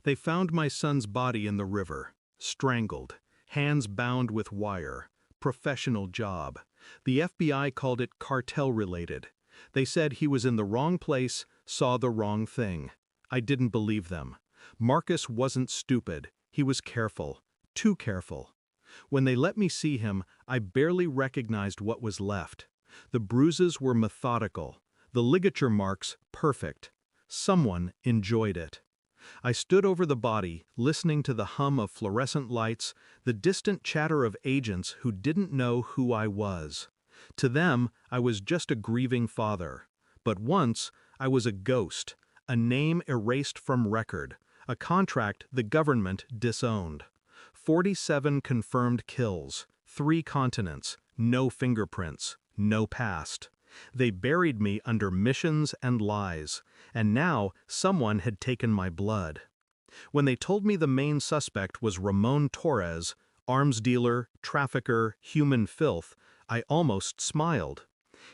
They found my son's body in the river, strangled, hands bound with wire. Professional job. The FBI called it cartel-related. They said he was in the wrong place, saw the wrong thing. I didn't believe them. Marcus wasn't stupid. He was careful. Too careful. When they let me see him, I barely recognized what was left. The bruises were methodical. The ligature marks perfect. Someone enjoyed it. I stood over the body, listening to the hum of fluorescent lights, the distant chatter of agents who didn't know who I was. To them, I was just a grieving father. But once, I was a ghost, a name erased from record, a contract the government disowned. 47 confirmed kills, 3 continents, no fingerprints, no past. They buried me under missions and lies, and now someone had taken my blood. When they told me the main suspect was Ramon Torres, arms dealer, trafficker, human filth, I almost smiled.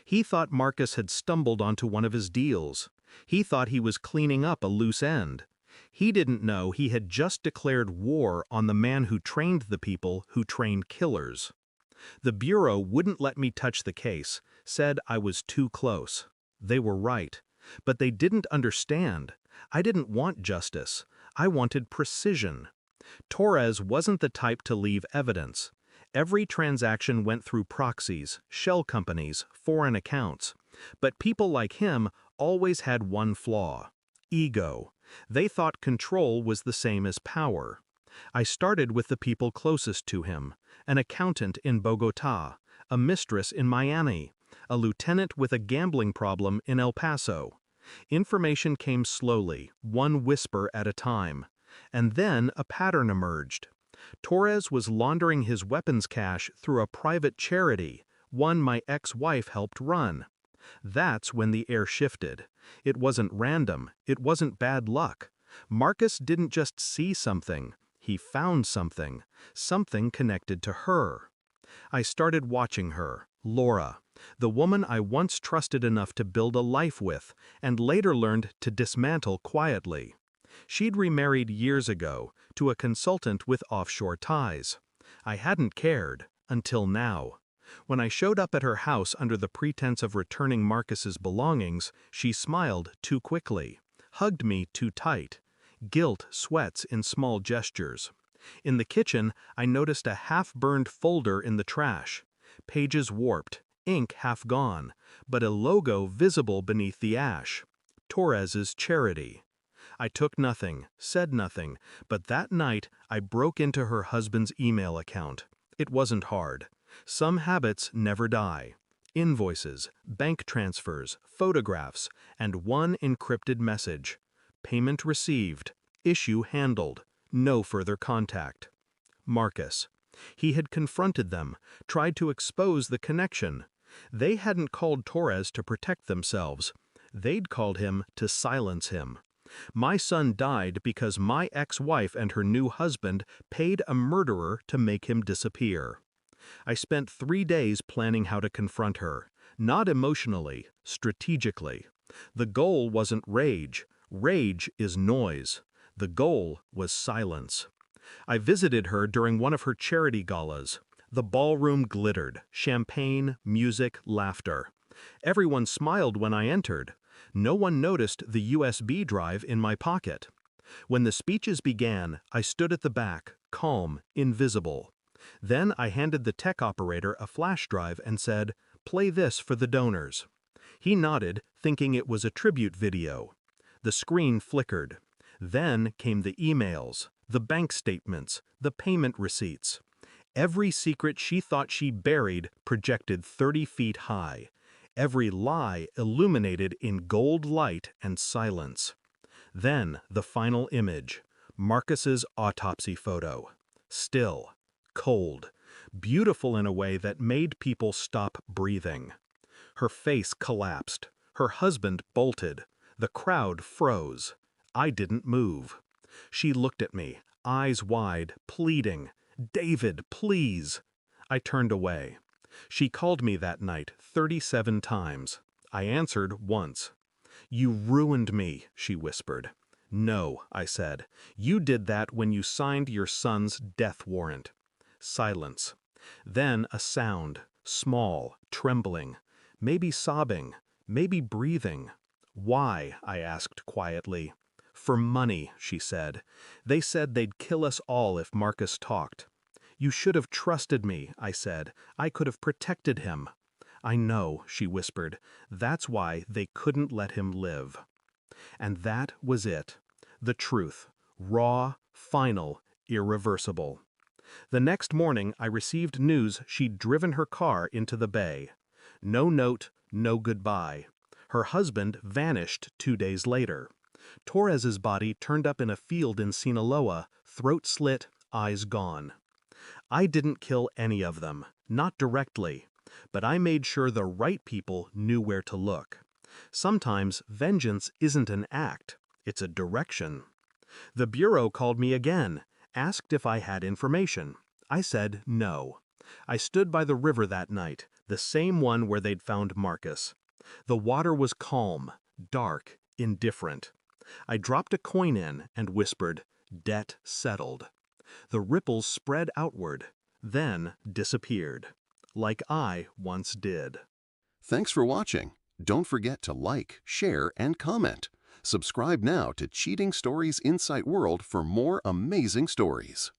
He thought Marcus had stumbled onto one of his deals. He thought he was cleaning up a loose end. He didn't know he had just declared war on the man who trained the people who trained killers. The Bureau wouldn't let me touch the case, said I was too close. They were right. But they didn't understand. I didn't want justice. I wanted precision. Torres wasn't the type to leave evidence. Every transaction went through proxies, shell companies, foreign accounts. But people like him always had one flaw: ego. They thought control was the same as power. I started with the people closest to him: an accountant in Bogotá, a mistress in Miami, a lieutenant with a gambling problem in El Paso. Information came slowly, one whisper at a time. And then a pattern emerged. Torres was laundering his weapons cache through a private charity, one my ex-wife helped run. That's when the air shifted. It wasn't random, it wasn't bad luck. Marcus didn't just see something. He found something, something connected to her. I started watching her, Laura, the woman I once trusted enough to build a life with, and later learned to dismantle quietly. She'd remarried years ago, to a consultant with offshore ties. I hadn't cared, until now. When I showed up at her house under the pretense of returning Marcus's belongings, she smiled too quickly, hugged me too tight. Guilt sweats in small gestures. In the kitchen, I noticed a half-burned folder in the trash. Pages warped, ink half gone, but a logo visible beneath the ash. Torres's charity. I took nothing, said nothing, but that night I broke into her husband's email account. It wasn't hard. Some habits never die. Invoices, bank transfers, photographs, and one encrypted message. Payment received. Issue handled. No further contact. Marcus. He had confronted them, tried to expose the connection. They hadn't called Torres to protect themselves. They'd called him to silence him. My son died because my ex-wife and her new husband paid a murderer to make him disappear. I spent 3 days planning how to confront her, not emotionally, strategically. The goal wasn't rage. Rage is noise. The goal was silence. I visited her during one of her charity galas. The ballroom glittered, champagne, music, laughter. Everyone smiled when I entered. No one noticed the USB drive in my pocket. When the speeches began, I stood at the back, calm, invisible. Then I handed the tech operator a flash drive and said, "Play this for the donors." He nodded, thinking it was a tribute video. The screen flickered. Then came the emails, the bank statements, the payment receipts. Every secret she thought she buried projected 30 feet high. Every lie illuminated in gold light and silence. Then the final image, Marcus's autopsy photo. Still, cold, beautiful in a way that made people stop breathing. Her face collapsed. Her husband bolted. The crowd froze. I didn't move. She looked at me, eyes wide, pleading, "David, please." I turned away. She called me that night 37 times. I answered once. "You ruined me," she whispered. No, I said. You did that when you signed your son's death warrant. Silence. Then a sound, small, trembling, maybe sobbing, maybe breathing. Why? I asked quietly. For money, she said. They said they'd kill us all if Marcus talked. You should have trusted me, I said. I could have protected him. I know, she whispered. That's why they couldn't let him live. And that was it. The truth. Raw, final, irreversible. The next morning, I received news she'd driven her car into the bay. No note, no goodbye. Her husband vanished 2 days later. Torres's body turned up in a field in Sinaloa, throat slit, eyes gone. I didn't kill any of them, not directly, but I made sure the right people knew where to look. Sometimes vengeance isn't an act, it's a direction. The Bureau called me again, asked if I had information. I said no. I stood by the river that night, the same one where they'd found Marcus. The water was calm, dark, indifferent. I dropped a coin in and whispered, "Debt settled." The ripples spread outward, then disappeared, like I once did. Thanks for watching. Don't forget to like, share, and comment. Subscribe now to Cheating Stories Insight World for more amazing stories.